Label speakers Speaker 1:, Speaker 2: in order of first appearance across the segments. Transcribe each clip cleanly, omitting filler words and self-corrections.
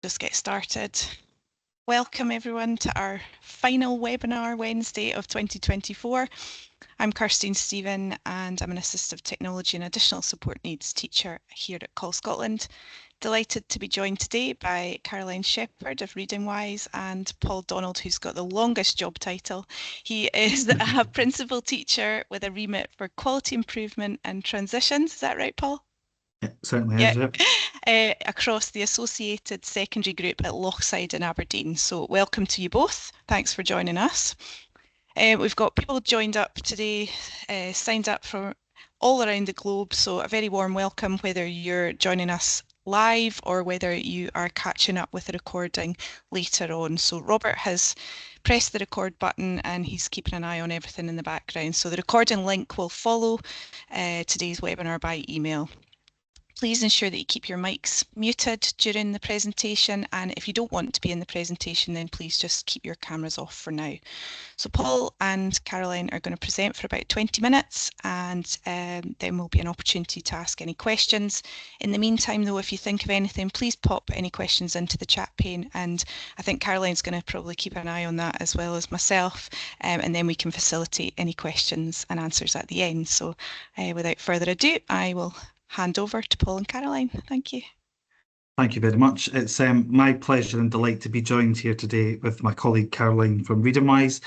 Speaker 1: Just get started. Welcome everyone to our final webinar Wednesday of 2024. I'm Kirstine Stephen and I'm an Assistive Technology and Additional Support Needs teacher here at Call Scotland. Delighted to be joined today by Caroline Shepherd of Readingwise and Paul Donald, who's got the longest job title. He is a principal teacher with a remit for quality improvement and transitions. Is that right, Paul?
Speaker 2: Yeah, certainly is, yep.
Speaker 1: Across the associated secondary group at Lochside in Aberdeen. So welcome to you both. Thanks for joining us. We've got people joined up today, signed up from all around the globe. So a very warm welcome, whether you're joining us live or whether you are catching up with the recording later on. So Robert has pressed the record button and he's keeping an eye on everything in the background. So the recording link will follow today's webinar by email. Please ensure that you keep your mics muted during the presentation, and if you don't want to be in the presentation, then please just keep your cameras off for now. So Paul and Caroline are going to present for about 20 minutes and then will be an opportunity to ask any questions. In the meantime though, if you think of anything, please pop any questions into the chat pane, and I think Caroline's going to probably keep an eye on that as well as myself, and then we can facilitate any questions and answers at the end. So without further ado, I will hand over to Paul and Caroline. Thank you.
Speaker 2: Thank you very much. It's my pleasure and delight to be joined here today with my colleague Caroline from Readingwise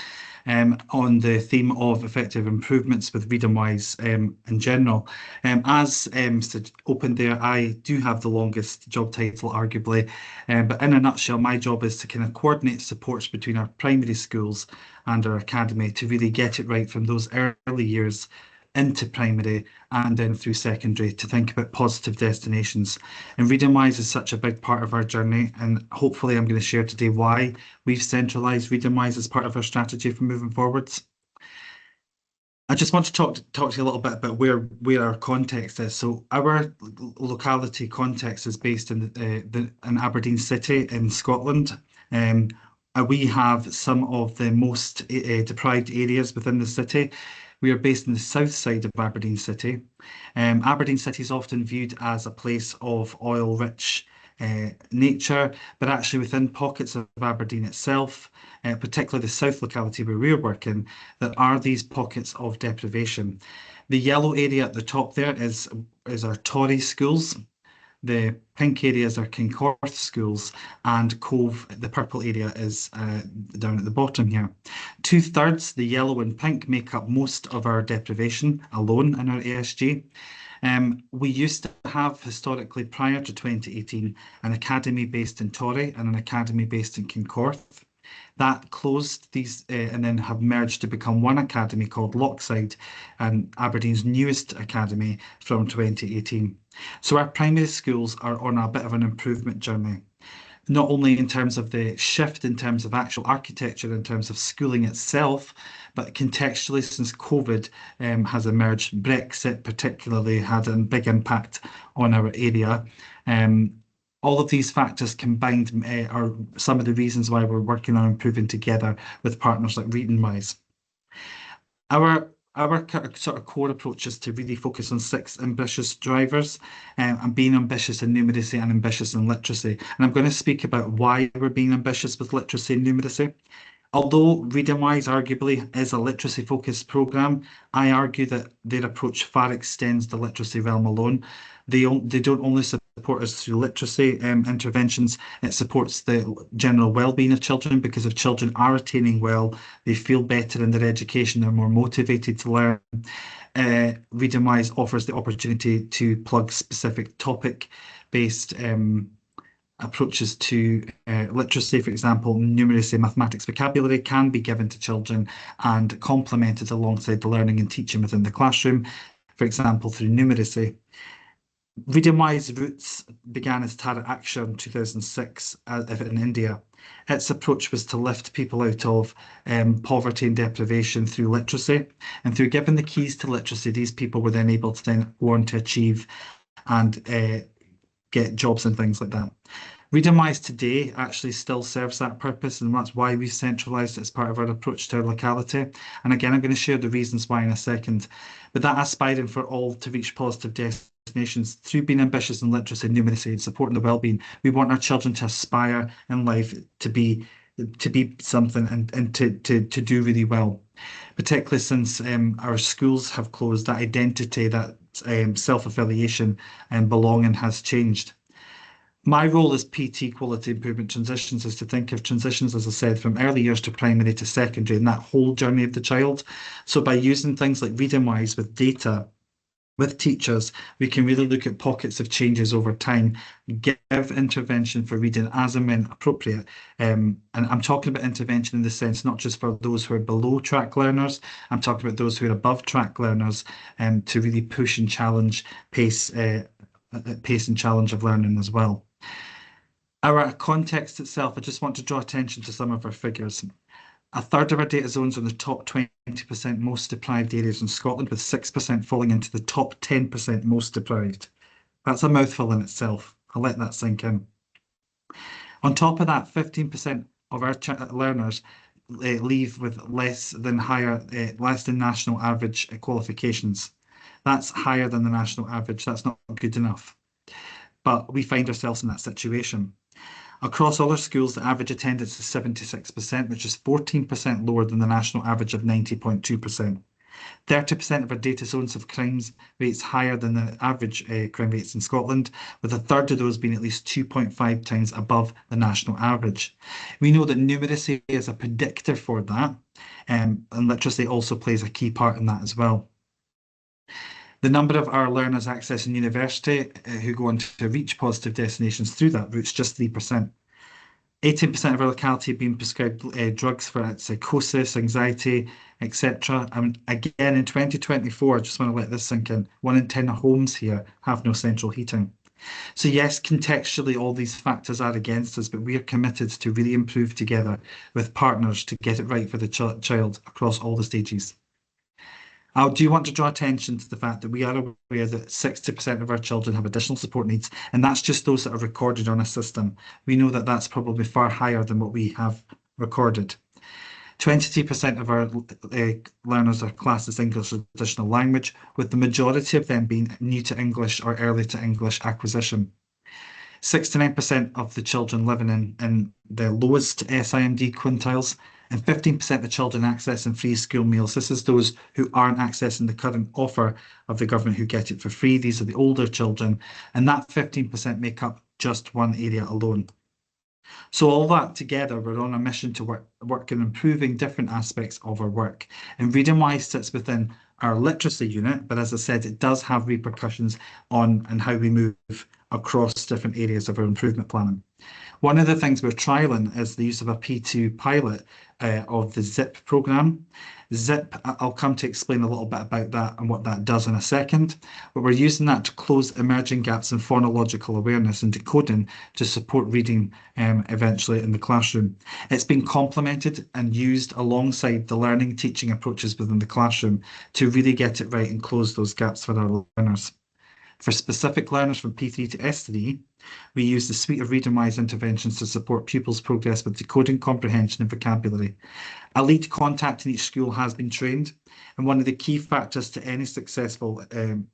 Speaker 2: on the theme of effective improvements with Readingwise in general. As Mr. Open there, I do have the longest job title, arguably, but in a nutshell, my job is to kind of coordinate supports between our primary schools and our academy to really get it right from those early years into primary and then through secondary to think about positive destinations. And Readingwise is such a big part of our journey, and hopefully I'm going to share today why we've centralised Readingwise as part of our strategy for moving forwards. I just want to talk to you a little bit about where our context is. So our locality context is based in in Aberdeen City in Scotland. We have some of the most deprived areas within the city. We are based in the south side of Aberdeen City. Aberdeen City is often viewed as a place of oil-rich nature, but actually within pockets of Aberdeen itself, particularly the south locality where we're working, there are these pockets of deprivation. The yellow area at the top there is our Tory schools. The pink areas are Kincorth schools, and Cove, the purple area, is down at the bottom here. 2/3, the yellow and pink, make up most of our deprivation alone in our ASG. We used to have, historically, prior to 2018, an academy based in Tory and an academy based in Kincorth. That closed these and then have merged to become one academy called Lochside, and Aberdeen's newest academy from 2018. So our primary schools are on a bit of an improvement journey, not only in terms of the shift in terms of actual architecture, in terms of schooling itself, but contextually since COVID has emerged. Brexit particularly had a big impact on our area. All of these factors combined are some of the reasons why we're working on improving together with partners like Readingwise. Our sort of core approach is to really focus on 6 ambitious drivers and being ambitious in numeracy and ambitious in literacy. And I'm going to speak about why we're being ambitious with literacy and numeracy. Although Readingwise arguably is a literacy-focused programme, I argue that their approach far extends the literacy realm alone. They don't only support us through literacy interventions, it supports the general well-being of children, because if children are attaining well, they feel better in their education, they're more motivated to learn. Readingwise offers the opportunity to plug specific topic-based approaches to literacy. For example, numeracy, mathematics, vocabulary can be given to children and complemented alongside the learning and teaching within the classroom, for example, through numeracy. Readingwise roots began as Tara Aksha in 2006 in India. Its approach was to lift people out of poverty and deprivation through literacy, and through giving the keys to literacy, these people were then able to then go on to achieve and get jobs and things like that. Readingwise today actually still serves that purpose, and that's why we've centralised it as part of our approach to our locality. And again, I'm going to share the reasons why in a second. But that aspiring for all to reach positive destinations through being ambitious in literacy and numeracy and supporting the well-being. We want our children to aspire in life to be something and to do really well, particularly since our schools have closed. That identity, that self-affiliation and belonging has changed. My role as PT Quality Improvement Transitions is to think of transitions, as I said, from early years to primary to secondary and that whole journey of the child. So by using things like Readingwise with data, with teachers, we can really look at pockets of changes over time, give intervention for reading as and when appropriate. And I'm talking about intervention in the sense not just for those who are below track learners, I'm talking about those who are above track learners, to really push and challenge pace and challenge of learning as well. Our context itself, I just want to draw attention to some of our figures. A third of our data zones are in the top 20% most deprived areas in Scotland, with 6% falling into the top 10% most deprived. That's a mouthful in itself. I'll let that sink in. On top of that, 15% of our learners leave with less than national average qualifications. That's higher than the national average. That's not good enough. But we find ourselves in that situation. Across all our schools, the average attendance is 76%, which is 14% lower than the national average of 90.2%. 30% of our data zones have crime rates higher than the average crime rates in Scotland, with a third of those being at least 2.5 times above the national average. We know that numeracy is a predictor for that, and literacy also plays a key part in that as well. The number of our learners accessing university who go on to reach positive destinations through that route is just 3%. 18% of our locality being prescribed drugs for psychosis, anxiety, etc. And again, in 2024, I just want to let this sink in, 1 in 10 homes here have no central heating. So yes, contextually, all these factors are against us, but we are committed to really improve together with partners to get it right for the child across all the stages. I do want to draw attention to the fact that we are aware that 60% of our children have additional support needs, and that's just those that are recorded on a system. We know that that's probably far higher than what we have recorded. 23% of our learners are classed as English as additional language, with the majority of them being new to English or early to English acquisition. 69% of the children living in the lowest SIMD quintiles, and 15% of the children accessing free school meals. This is those who aren't accessing the current offer of the government who get it for free. These are the older children, and that 15% make up just one area alone. So all that together, we're on a mission to work in improving different aspects of our work. And Readingwise sits within our literacy unit, but as I said, it does have repercussions on and how we move across different areas of our improvement planning. One of the things we're trialling is the use of a P2 pilot of the ZIP program. ZIP, I'll come to explain a little bit about that and what that does in a second, but we're using that to close emerging gaps in phonological awareness and decoding to support reading eventually in the classroom. It's been complemented and used alongside the learning teaching approaches within the classroom to really get it right and close those gaps for our learners. For specific learners from P3 to S3, we use the suite of Readingwise interventions to support pupils' progress with decoding, comprehension, and vocabulary. A lead contact in each school has been trained, and one of the key factors to any successful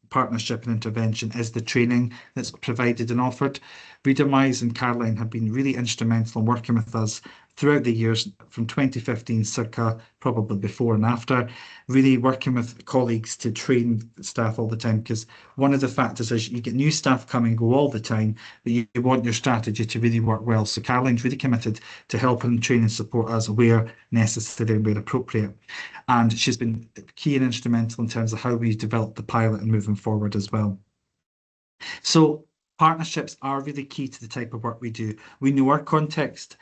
Speaker 2: partnership and intervention is the training that's provided and offered. Readingwise and Caroline have been really instrumental in working with us throughout the years from 2015 circa, probably before and after, really working with colleagues to train staff all the time, because one of the factors is you get new staff come and go all the time, but you want your strategy to really work well. So Caroline's really committed to helping and train and support us where necessary and where appropriate. And she's been key and instrumental in terms of how we develop the pilot and moving forward as well. So partnerships are really key to the type of work we do. We know our context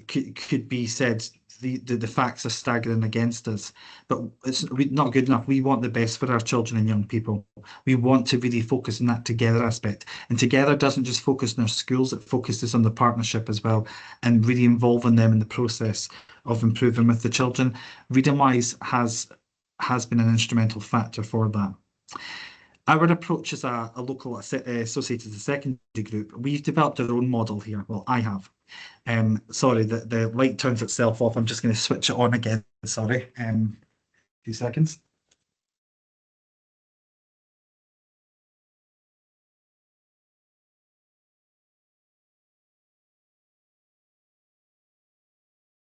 Speaker 2: could be said the facts are staggering against us, but it's not good enough. We want the best for our children and young people. We want to really focus on that together aspect. And together doesn't just focus on our schools, it focuses on the partnership as well and really involving them in the process of improving with the children. Readingwise has been an instrumental factor for that. Our approach as a local associated secondary group, we've developed our own model here. Well, I have. Sorry, the light turns itself off. I'm just going to switch it on again. Sorry. A few seconds.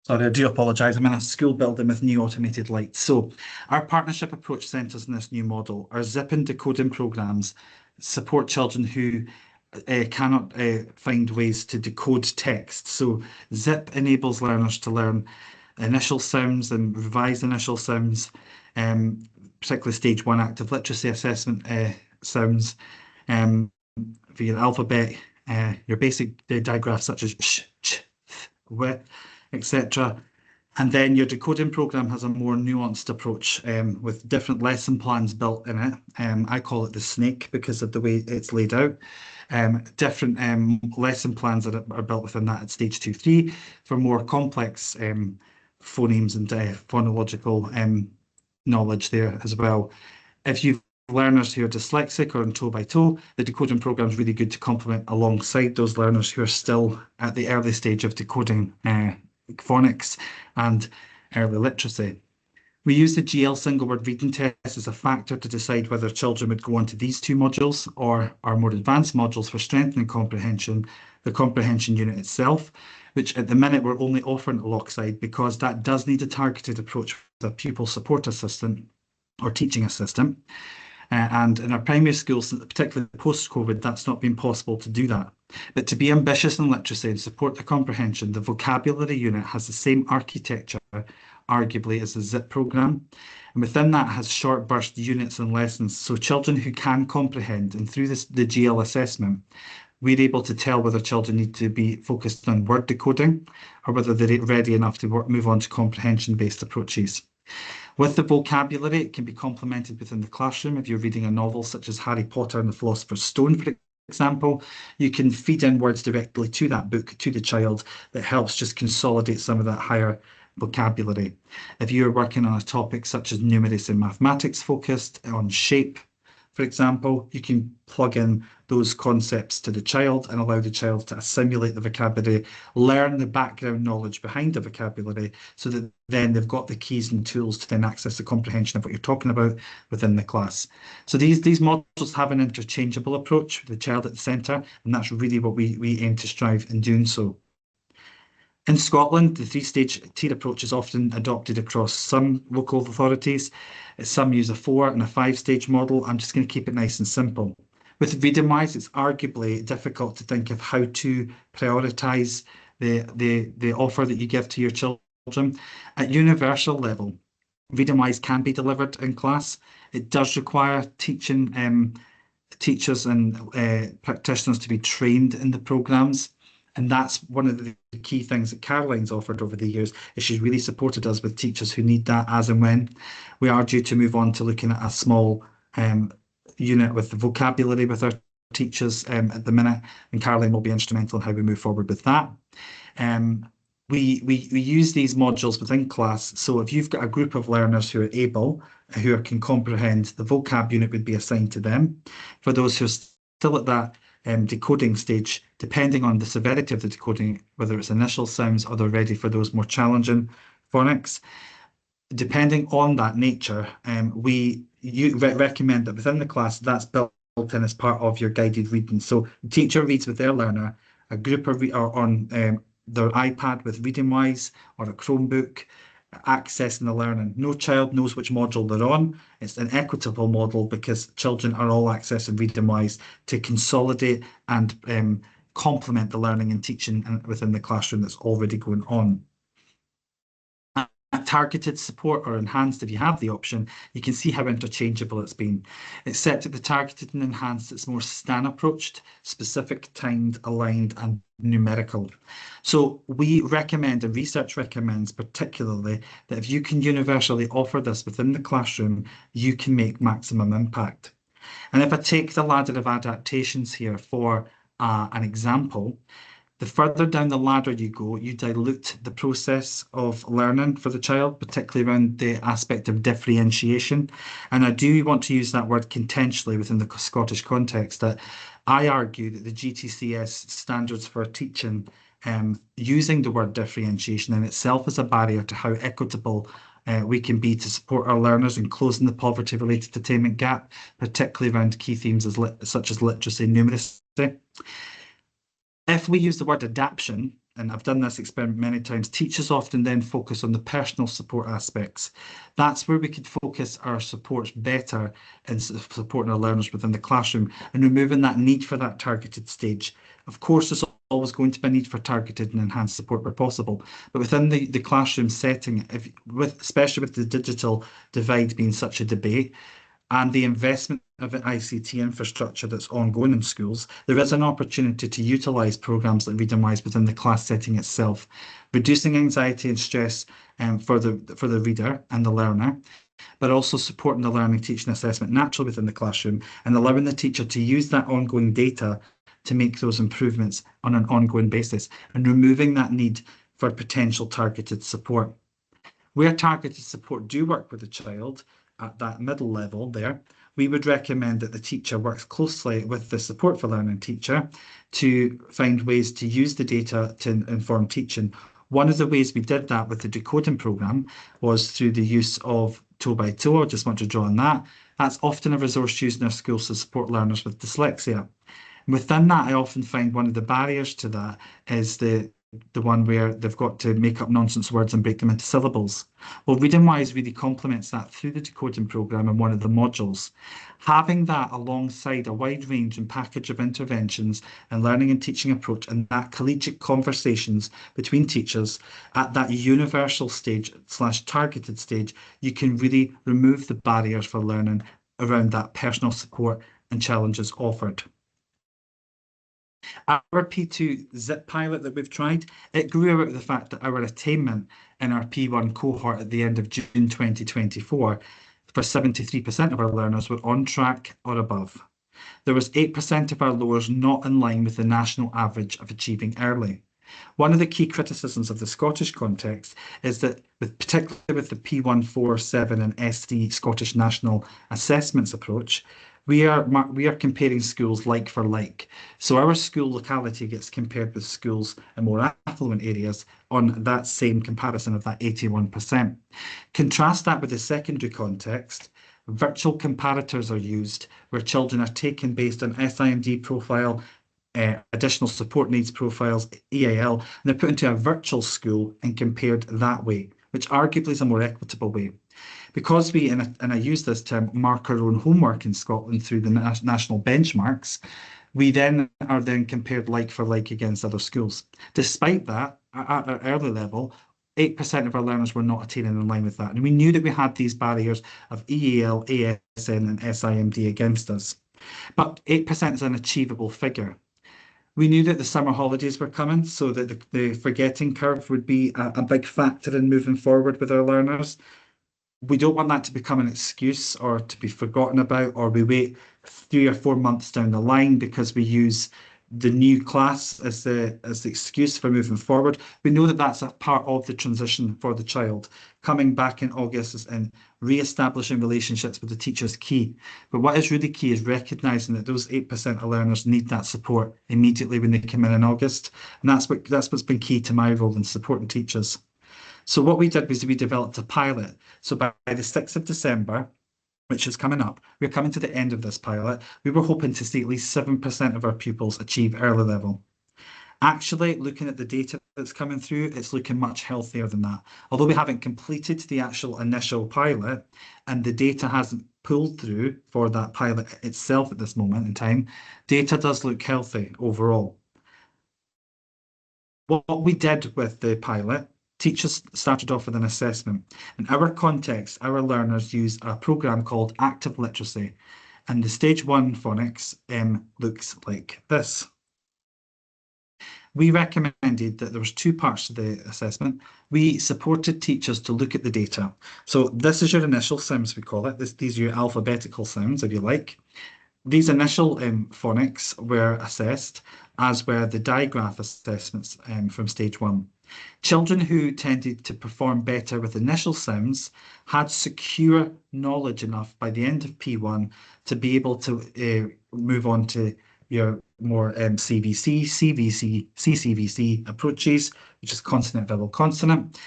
Speaker 2: Sorry, I do apologise. I'm in a school building with new automated lights. So our partnership approach centres on this new model. Our zip and decoding programmes support children who cannot find ways to decode text. So zip enables learners to learn initial sounds and revise initial sounds, particularly stage one active literacy assessment sounds, um, for your alphabet, your basic digraphs such as sh, ch, th, w, etc. And then your decoding program has a more nuanced approach with different lesson plans built in it. I call it the snake because of the way it's laid out. Different lesson plans that are built within that at stage 2, 3 for more complex phonemes and phonological knowledge there as well. If you've learners who are dyslexic or in toe by toe, the decoding program is really good to complement alongside those learners who are still at the early stage of decoding phonics and early literacy. We use the GL single word reading test as a factor to decide whether children would go on to these two modules or our more advanced modules for strengthening comprehension, the comprehension unit itself, which at the minute we're only offering at Lochside because that does need a targeted approach with a pupil support assistant or teaching assistant. And in our primary schools, particularly post-COVID, that's not been possible to do that. But to be ambitious in literacy and support the comprehension, the vocabulary unit has the same architecture, arguably, as the ZIP programme. And within that has short burst units and lessons. So children who can comprehend, and through the GL assessment, we're able to tell whether children need to be focused on word decoding or whether they're ready enough to move on to comprehension-based approaches. With the vocabulary, it can be complemented within the classroom. If you're reading a novel such as Harry Potter and the Philosopher's Stone, for example, you can feed in words directly to that book, to the child, that helps just consolidate some of that higher vocabulary. If you're working on a topic such as numeracy and mathematics focused on shape, for example, you can plug in those concepts to the child and allow the child to assimilate the vocabulary, learn the background knowledge behind the vocabulary, so that then they've got the keys and tools to then access the comprehension of what you're talking about within the class. So these modules have an interchangeable approach with the child at the centre, and that's really what we aim to strive in doing so. In Scotland, the three-stage tier approach is often adopted across some local authorities. Some use a 4 and a 5-stage model. I'm just going to keep it nice and simple. With Readingwise, it's arguably difficult to think of how to prioritise the offer that you give to your children. At universal level, Readingwise can be delivered in class. It does require teachers and practitioners to be trained in the programmes. And that's one of the key things that Caroline's offered over the years, is she's really supported us with teachers who need that as and when. We are due to move on to looking at a small unit with the vocabulary with our teachers at the minute, and Caroline will be instrumental in how we move forward with that. We use these modules within class, so if you've got a group of learners who are able, who can comprehend, the vocab unit would be assigned to them. For those who are still at that decoding stage, depending on the severity of the decoding, whether it's initial sounds or they're ready for those more challenging phonics. Depending on that nature, we recommend that within the class, that's built in as part of your guided reading. So the teacher reads with their learner, a group are on their iPad with Readingwise or a Chromebook, accessing the learning. No child knows which module they're on. It's an equitable model because children are all accessing Readingwise to consolidate and complement the learning and teaching within the classroom that's already going on. Targeted support or enhanced, if you have the option, you can see how interchangeable it's been. Except that the targeted and enhanced, it's more STAN approached, specific, timed, aligned, and numerical. So we recommend, and research recommends particularly, that if you can universally offer this within the classroom, you can make maximum impact. And if I take the ladder of adaptations here for an example, the further down the ladder you go, you dilute the process of learning for the child, particularly around the aspect of differentiation. And I do want to use that word contentiously within the Scottish context, that I argue that the GTCS standards for teaching, using the word differentiation in itself is a barrier to how equitable we can be to support our learners in closing the poverty-related attainment gap, particularly around key themes such as literacy and numeracy. If we use the word adaptation, and I've done this experiment many times, teachers often then focus on the personal support aspects. That's where we could focus our supports better in supporting our learners within the classroom and removing that need for that targeted stage. Of course, there's always going to be a need for targeted and enhanced support where possible, but within the classroom setting, especially with the digital divide being such a debate, and the investment of an ICT infrastructure that's ongoing in schools, there is an opportunity to utilise programmes like Readingwise within the class setting itself, reducing anxiety and stress for the reader and the learner, but also supporting the learning, teaching, assessment naturally within the classroom and allowing the teacher to use that ongoing data to make those improvements on an ongoing basis and removing that need for potential targeted support. Where targeted support do work with the child at that middle level there, we would recommend that the teacher works closely with the support for learning teacher to find ways to use the data to inform teaching. One of the ways we did that with the decoding programme was through the use of toe by toe. I just want to draw on that. That's often a resource used in our schools to support learners with dyslexia. Within that, I often find one of the barriers to that is the one where they've got to make up nonsense words and break them into syllables. Well, Readingwise really complements that through the decoding programme in one of the modules. Having that alongside a wide range and package of interventions and learning and teaching approach and that collegiate conversations between teachers at that universal stage / targeted stage, you can really remove the barriers for learning around that personal support and challenges offered. Our P2 ZIP pilot that we've tried, it grew out of the fact that our attainment in our P1 cohort at the end of June 2024 for 73% of our learners were on track or above. There was 8% of our lowers not in line with the national average of achieving early. One of the key criticisms of the Scottish context is that, particularly with the P147 and SD Scottish National Assessments approach, we are comparing schools like for like. So our school locality gets compared with schools in more affluent areas on that same comparison of that 81%. Contrast that with the secondary context. Virtual comparators are used where children are taken based on SIMD profile, additional support needs profiles, EAL, and they're put into a virtual school and compared that way, which arguably is a more equitable way. Because we, and I use this term, mark our own homework in Scotland through the national benchmarks, we then are compared like for like against other schools. Despite that, at our early level, 8% of our learners were not attaining in line with that. And we knew that we had these barriers of EAL, ASN, and SIMD against us. But 8% is an achievable figure. We knew that the summer holidays were coming, so that the forgetting curve would be a big factor in moving forward with our learners. We don't want that to become an excuse or to be forgotten about, or we wait 3 or 4 months down the line because we use the new class as the excuse for moving forward. We know that that's a part of the transition for the child. Coming back in August and re-establishing relationships with the teacher is key. But what is really key is recognising that those 8% of learners need that support immediately when they come in August. And that's what's been key to my role in supporting teachers. So what we did was we developed a pilot. So by the 6th of December, which is coming up, we're coming to the end of this pilot. We were hoping to see at least 7% of our pupils achieve early level. Actually, looking at the data that's coming through, it's looking much healthier than that. Although we haven't completed the actual initial pilot and the data hasn't pulled through for that pilot itself at this moment in time, data does look healthy overall. What we did with the pilot, teachers started off with an assessment. In our context, our learners use a program called Active Literacy, and the stage 1 phonics looks like this. We recommended that there was 2 parts to the assessment. We supported teachers to look at the data. So this is your initial sounds, we call it. These are your alphabetical sounds, if you like. These initial phonics were assessed, as were the digraph assessments from stage 1. Children who tended to perform better with initial sounds had secure knowledge enough by the end of P1 to be able to move on to your more CVC, CVC, CCVC approaches, which is consonant, vowel, consonant.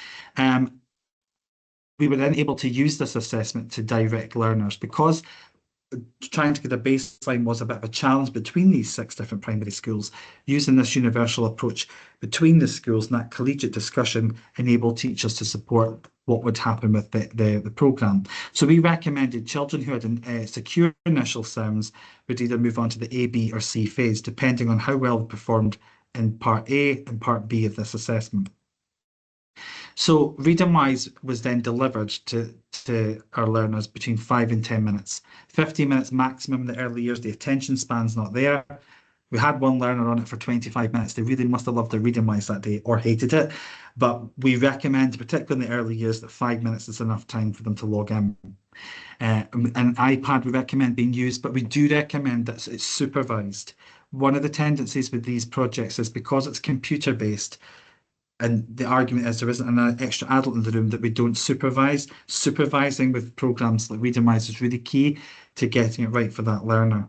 Speaker 2: We were then able to use this assessment to direct learners because trying to get a baseline was a bit of a challenge between these 6 different primary schools. Using this universal approach between the schools and that collegiate discussion enabled teachers to support what would happen with the programme. So we recommended children who had secure initial sounds would either move on to the A, B or C phase, depending on how well they performed in Part A and Part B of this assessment. So Readingwise was then delivered to our learners between 5 and 10 minutes. 15 minutes maximum in the early years, the attention span's not there. We had one learner on it for 25 minutes. They really must have loved their Readingwise that day or hated it. But we recommend, particularly in the early years, that 5 minutes is enough time for them to log in. An iPad we recommend being used, but we do recommend that it's supervised. One of the tendencies with these projects is because it's computer-based, and the argument is there isn't an extra adult in the room, that we don't supervise. Supervising with programs like Readingwise is really key to getting it right for that learner.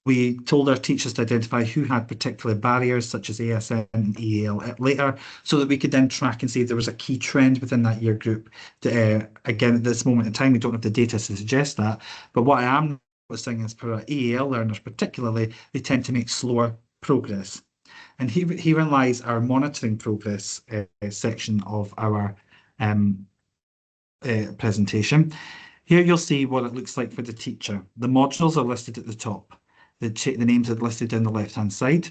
Speaker 2: We told our teachers to identify who had particular barriers, such as ASN and EAL later, so that we could then track and see if there was a key trend within that year group. Again, at this moment in time, we don't have the data to suggest that, but what I am noticing is for our EAL learners particularly, they tend to make slower progress. And herein lies our monitoring progress section of our presentation. Here you'll see what it looks like for the teacher. The modules are listed at the top. The names are listed down the left-hand side.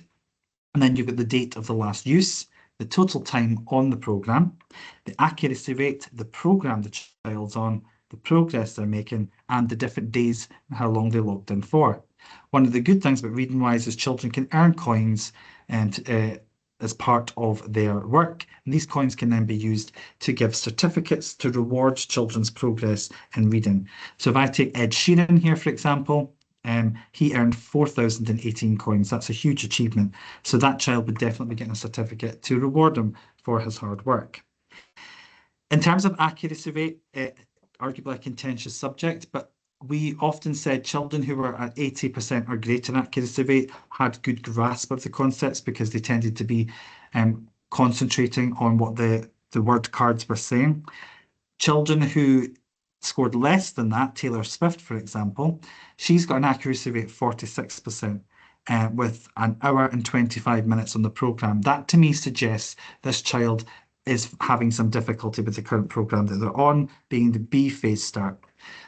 Speaker 2: And then you've got the date of the last use, the total time on the programme, the accuracy rate, the programme the child's on, the progress they're making, and the different days and how long they logged in for. One of the good things about Readingwise is children can earn coins and as part of their work. And these coins can then be used to give certificates to reward children's progress in reading. So if I take Ed Sheeran here, for example, he earned 4,018 coins. That's a huge achievement. So that child would definitely be getting a certificate to reward him for his hard work. In terms of accuracy rate, arguably a contentious subject, but we often said children who were at 80% or greater accuracy rate had good grasp of the concepts because they tended to be concentrating on what the word cards were saying. Children who scored less than that, Taylor Swift, for example, she's got an accuracy rate of 46% with an hour and 25 minutes on the programme. That to me suggests this child is having some difficulty with the current programme that they're on, being the B phase start.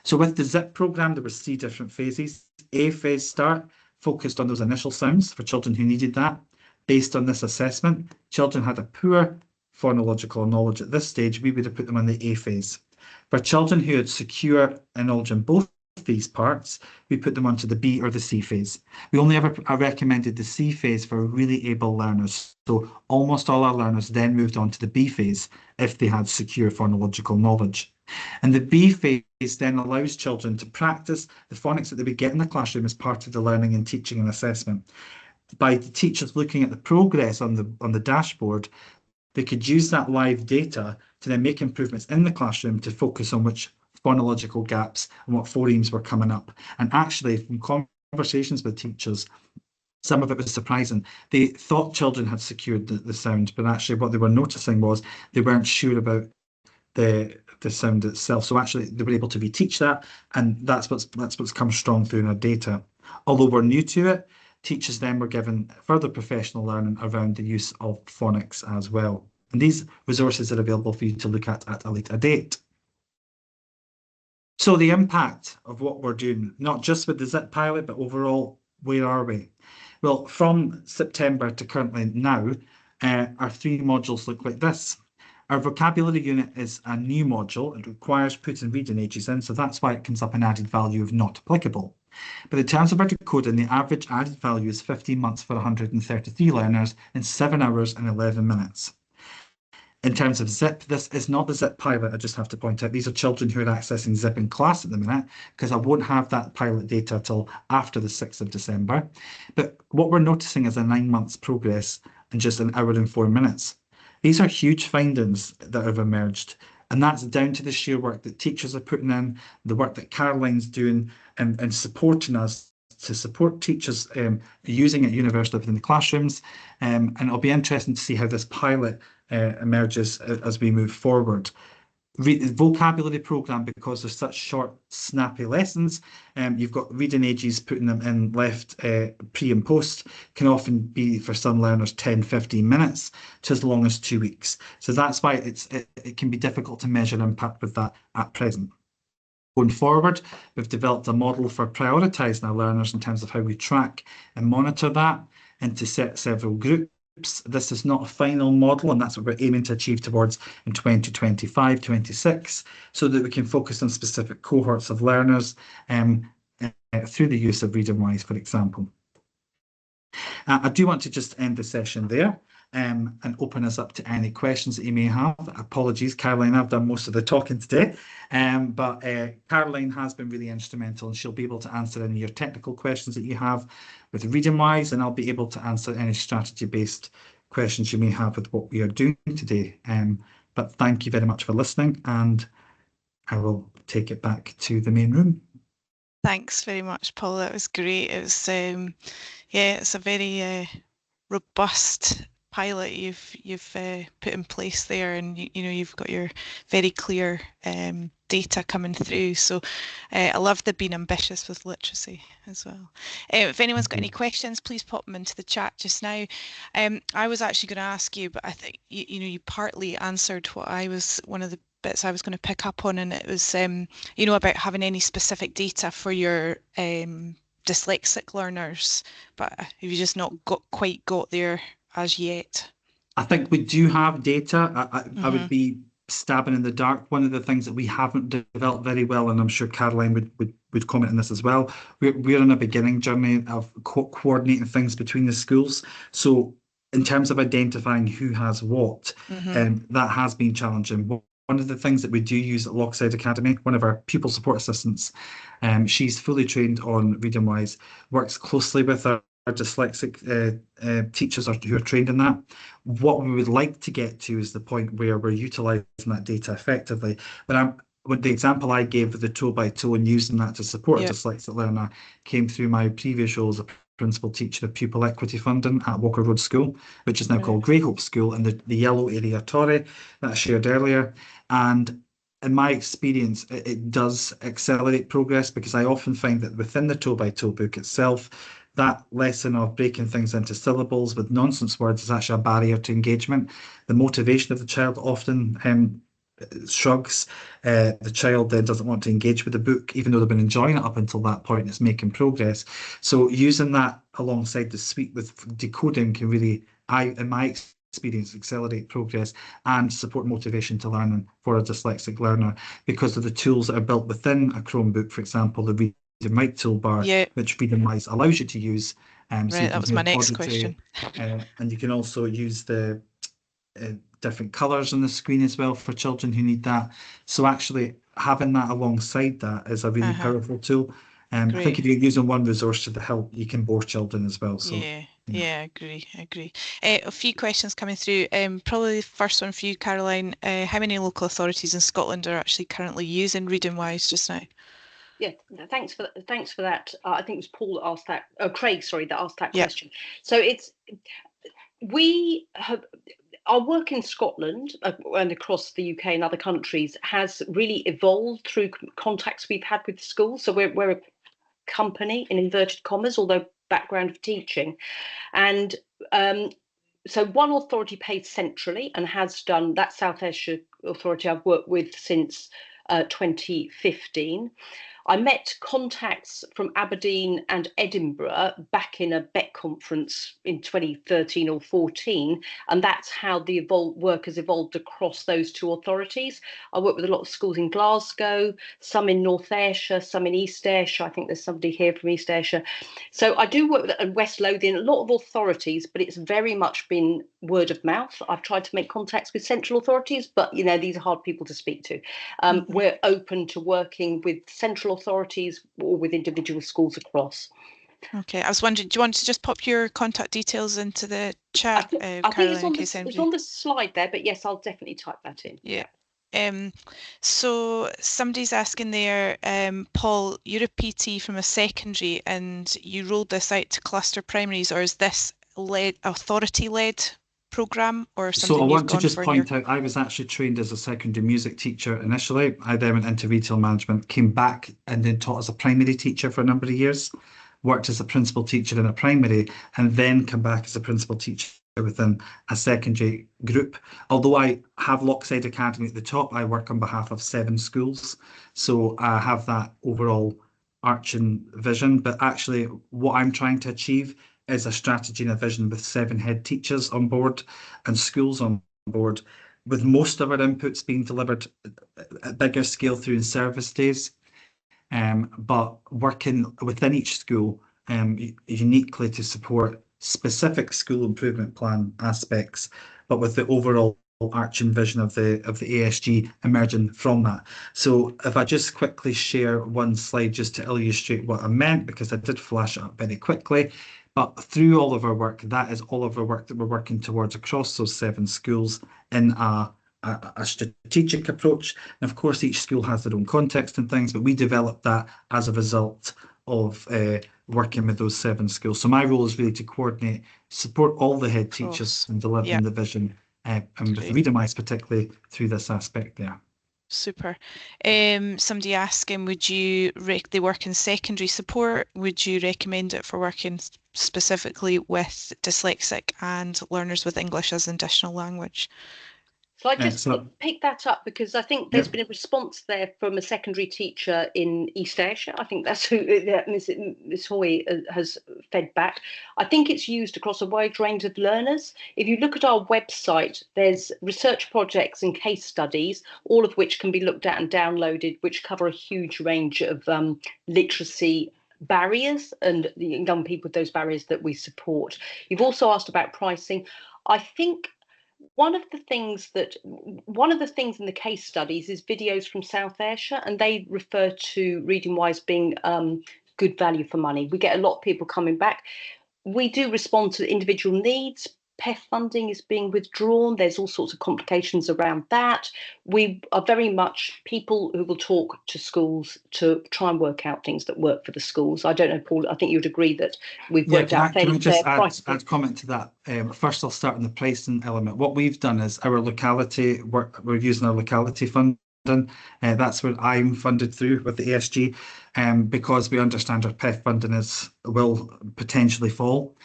Speaker 2: So with the ZIP programme, there were 3 different phases. A phase start focused on those initial sounds for children who needed that. Based on this assessment, children had a poor phonological knowledge at this stage. We would have put them on the A phase. For children who had secure knowledge in both these parts, we put them onto the B or the C phase. We only ever recommended the C phase for really able learners. So almost all our learners then moved on to the B phase if they had secure phonological knowledge. And the B phase then allows children to practice the phonics that they would get in the classroom as part of the learning and teaching and assessment. By the teachers looking at the progress on the dashboard, they could use that live data to then make improvements in the classroom to focus on which phonological gaps and what phonemes were coming up. And actually, from conversations with teachers, some of it was surprising. They thought children had secured the sound, but actually what they were noticing was they weren't sure about the sound itself. So actually they were able to reteach that, and that's what's come strong through in our data. Although we're new to it, teachers then were given further professional learning around the use of phonics as well. And these resources are available for you to look at a later date. So the impact of what we're doing, not just with the ZIP pilot, but overall, where are we? Well, from September to currently now, our 3 modules look like this. Our vocabulary unit is a new module. It requires putting reading ages in, so that's why it comes up an added value of not applicable. But in terms of our decoding, the average added value is 15 months for 133 learners in 7 hours and 11 minutes. In terms of ZIP, this is not the ZIP pilot, I just have to point out. These are children who are accessing ZIP in class at the minute, because I won't have that pilot data till after the 6th of December. But what we're noticing is a 9 months progress in just an hour and 4 minutes. These are huge findings that have emerged, and that's down to the sheer work that teachers are putting in, the work that Caroline's doing and supporting us to support teachers using it universally within the classrooms. And it'll be interesting to see how this pilot emerges as we move forward. vocabulary program, because they're such short, snappy lessons, you've got reading ages, putting them in left pre and post can often be for some learners 10, 15 minutes to as long as 2 weeks. So that's why it can be difficult to measure impact with that at present. Going forward, we've developed a model for prioritising our learners in terms of how we track and monitor that, and to set several groups. This is not a final model, and that's what we're aiming to achieve towards in 2025-26, so that we can focus on specific cohorts of learners through the use of Readingwise, for example. I do want to just end the session there and open us up to any questions that you may have. Apologies, Caroline, I've done most of the talking today, but Caroline has been really instrumental, and she'll be able to answer any of your technical questions that you have with Readingwise, and I'll be able to answer any strategy-based questions you may have with what we are doing today. But thank you very much for listening, and I will take it back to the main room.
Speaker 1: Thanks very much, Paul. That was great. It was, yeah, it's a very robust pilot you've put in place there, and you know you've got your very clear data coming through. So I love the being ambitious with literacy as well. If anyone's got any questions, please pop them into the chat just now. I was actually going to ask you, but I think you know you partly answered what one of the bits I was going to pick up on, and it was you know about having any specific data for your dyslexic learners, but have you just not quite got there as yet?
Speaker 2: I think we do have data. I would be stabbing in the dark. One of the things that we haven't developed very well, and I'm sure Caroline would comment on this as well, we're in a beginning journey of coordinating things between the schools. So in terms of identifying who has what, that has been challenging. One of the things that we do use at Lochside Academy, one of our pupil support assistants, she's fully trained on Readingwise, works closely with our dyslexic teachers who are trained in that. What we would like to get to is the point where we're utilising that data effectively. But with the example I gave of the toe by toe and using that to support a dyslexic learner came through my previous role as a principal teacher of pupil equity funding at Walker Road School, which is now called Greyhope School, in the yellow area Torre that I shared earlier. And in my experience, it does accelerate progress, because I often find that within the toe by toe book itself, that lesson of breaking things into syllables with nonsense words is actually a barrier to engagement. The motivation of the child often shrugs. The child then doesn't want to engage with the book, even though they've been enjoying it up until that point. It's making progress. So using that alongside the suite with decoding can really, in my experience, accelerate progress and support motivation to learning for a dyslexic learner, because of the tools that are built within a Chromebook, for example, the Read and Write toolbar, which Readingwise allows you to use.
Speaker 1: Right,
Speaker 2: so
Speaker 1: that was my next question.
Speaker 2: And you can also use the different colours on the screen as well for children who need that. So actually having that alongside that is a really powerful tool. I think if you're using one resource to help, you can bore children as well. So
Speaker 1: yeah, I agree. A few questions coming through. Probably the first one for you, Caroline. How many local authorities in Scotland are actually currently using Readingwise just now?
Speaker 3: Yeah, thanks for that. I think it was Paul that asked that. Oh, Craig, sorry, that asked that question. So we have. Our work in Scotland and across the UK and other countries has really evolved through contacts we've had with schools. So we're a company in inverted commas, although background of teaching. And so one authority pays centrally and has done that. South Ayrshire authority I've worked with since 2015. I met contacts from Aberdeen and Edinburgh back in a BEC conference in 2013 or 14, and that's how the work has evolved across those two authorities. I work with a lot of schools in Glasgow, some in North Ayrshire, some in East Ayrshire. I think there's somebody here from East Ayrshire. So I do work with West Lothian, a lot of authorities, but it's very much been word of mouth. I've tried to make contacts with central authorities, but you know, these are hard people to speak to. We're open to working with central authorities or with individual schools across.
Speaker 1: Okay, I was wondering, do you want to just pop your contact details into the chat,
Speaker 3: I think it's on the slide there, but yes, I'll definitely type that in.
Speaker 1: Yeah. So somebody's asking there, Paul, you're a PT from a secondary and you rolled this out to cluster primaries, or is this authority led? programme or
Speaker 2: So I
Speaker 1: something you've
Speaker 2: want to
Speaker 1: gone
Speaker 2: just
Speaker 1: for in your...
Speaker 2: point out, I was actually trained as a secondary music teacher initially. I then went into retail management, came back and then taught as a primary teacher for a number of years, worked as a principal teacher in a primary, and then come back as a principal teacher within a secondary group. Although I have Lochside Academy at the top, I work on behalf of 7 schools. So I have that overall arching vision. But actually, what I'm trying to achieve is a strategy and a vision with 7 head teachers on board and schools on board, with most of our inputs being delivered at bigger scale through in-service days, but working within each school uniquely to support specific school improvement plan aspects, but with the overall arching vision of the ASG emerging from that. So if I just quickly share one slide just to illustrate what I meant, because I did flash it up very quickly. But through all of our work, that is all of our work that we're working towards across those 7 schools in a strategic approach. And of course, each school has their own context and things, but we developed that as a result of working with those 7 schools. So my role is really to coordinate, support all the head teachers in delivering the vision, and with Readingwise particularly through this aspect there.
Speaker 1: Super. Somebody asking, they work in secondary support, would you recommend it for working specifically with dyslexic and learners with English as an additional language?
Speaker 3: So I just pick that up because I think there's been a response there from a secondary teacher in East Asia. I think that's who Ms. Hoy has fed back. I think it's used across a wide range of learners. If you look at our website, there's research projects and case studies, all of which can be looked at and downloaded, which cover a huge range of literacy barriers and the young people with those barriers that we support. You've also asked about pricing. I think one of the things in the case studies is videos from South Asia, and they refer to Readingwise being good value for money. We get a lot of people coming back. We do respond to individual needs. PEF funding is being withdrawn. There's all sorts of complications around that. We are very much people who will talk to schools to try and work out things that work for the schools. I don't know, Paul, I think you'd agree that we've worked out fairly fair pricing.
Speaker 2: Add comment to that? First, I'll start on the pricing element. What we've done is our locality work, we're using our locality funding. That's where I'm funded through with the ASG, because we understand our PEF funding will potentially fall.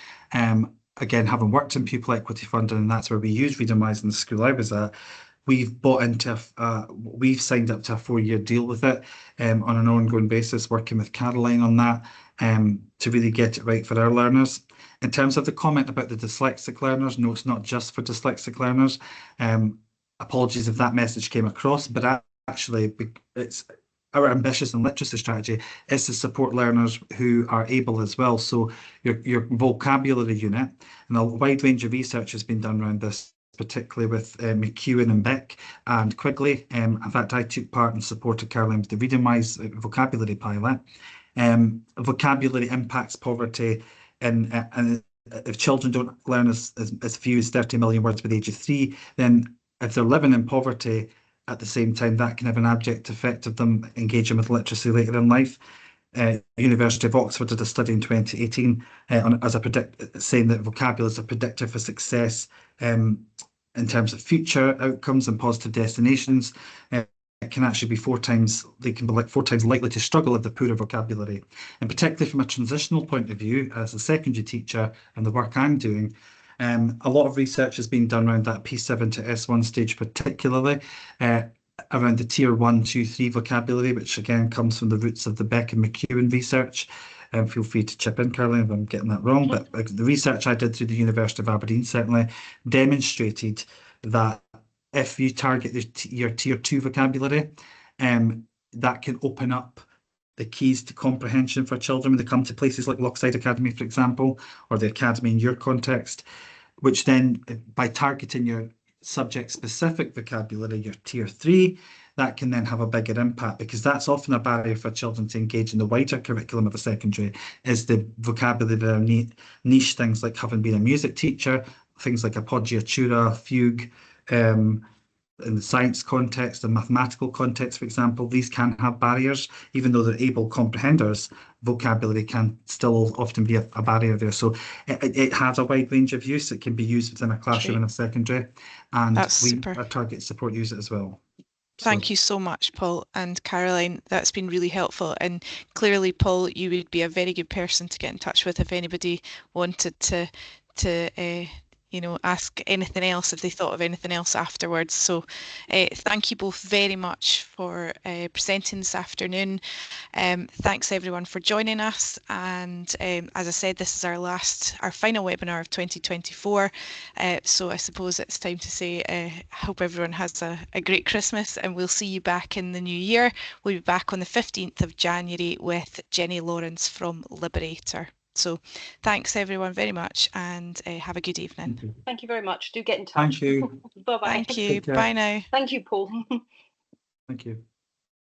Speaker 2: Again, having worked in pupil equity funding, and that's where we use Readingwise in the school I was at, we've we've signed up to a 4-year deal with it on an ongoing basis, working with Caroline on that to really get it right for our learners. In terms of the comment about the dyslexic learners, no, it's not just for dyslexic learners. Apologies if that message came across, but actually it's our ambitious and literacy strategy is to support learners who are able as well. So your vocabulary unit, and a wide range of research has been done around this, particularly with McEwen and Beck and Quigley. In fact, I took part and supported Caroline with the Readingwise vocabulary pilot. Vocabulary impacts poverty, and if children don't learn as few as 30 million words by the age of 3, then if they're living in poverty at the same time, that can have an abject effect of them engaging with literacy later in life. University of Oxford did a study in 2018 saying that vocabulary is a predictor for success in terms of future outcomes and positive destinations. It can actually be 4 times, they can be like 4 times likely to struggle if they're poorer vocabulary. And particularly from a transitional point of view, as a secondary teacher and the work I'm doing, a lot of research has been done around that P7 to S1 stage, particularly around the tier 1, 2, 3 vocabulary, which again comes from the roots of the Beck and McEwen research. Feel free to chip in, Caroline, if I'm getting that wrong. But the research I did through the University of Aberdeen certainly demonstrated that if you target your tier 2 vocabulary, that can open up the keys to comprehension for children when they come to places like Lochside Academy, for example, or the academy in your context, which then, by targeting your subject-specific vocabulary, your tier 3, that can then have a bigger impact, because that's often a barrier for children to engage in the wider curriculum of a secondary, is the vocabulary that are niche things like having been a music teacher, things like appoggiatura, fugue, in the science context, the mathematical context, for example, these can have barriers. Even though they're able comprehenders, vocabulary can still often be a barrier there. So it has a wide range of use. It can be used within a classroom in a secondary, and
Speaker 1: That's
Speaker 2: we
Speaker 1: super.
Speaker 2: our target support use it as well.
Speaker 1: Thank you so much, Paul and Caroline. That's been really helpful. And clearly, Paul, you would be a very good person to get in touch with if anybody wanted to ask anything else, if they thought of anything else afterwards. So thank you both very much for presenting this afternoon. Thanks everyone for joining us. And as I said, this is our final webinar of 2024. So I suppose it's time to say, I hope everyone has a great Christmas, and we'll see you back in the new year. We'll be back on the 15th of January with Jenny Lawrence from Liberator. So thanks everyone very much, and have a good evening.
Speaker 3: Thank you very much. Do get in touch.
Speaker 2: Thank you.
Speaker 3: Bye-bye.
Speaker 1: Thank you. Bye now.
Speaker 3: Thank you, Paul.
Speaker 2: Thank you.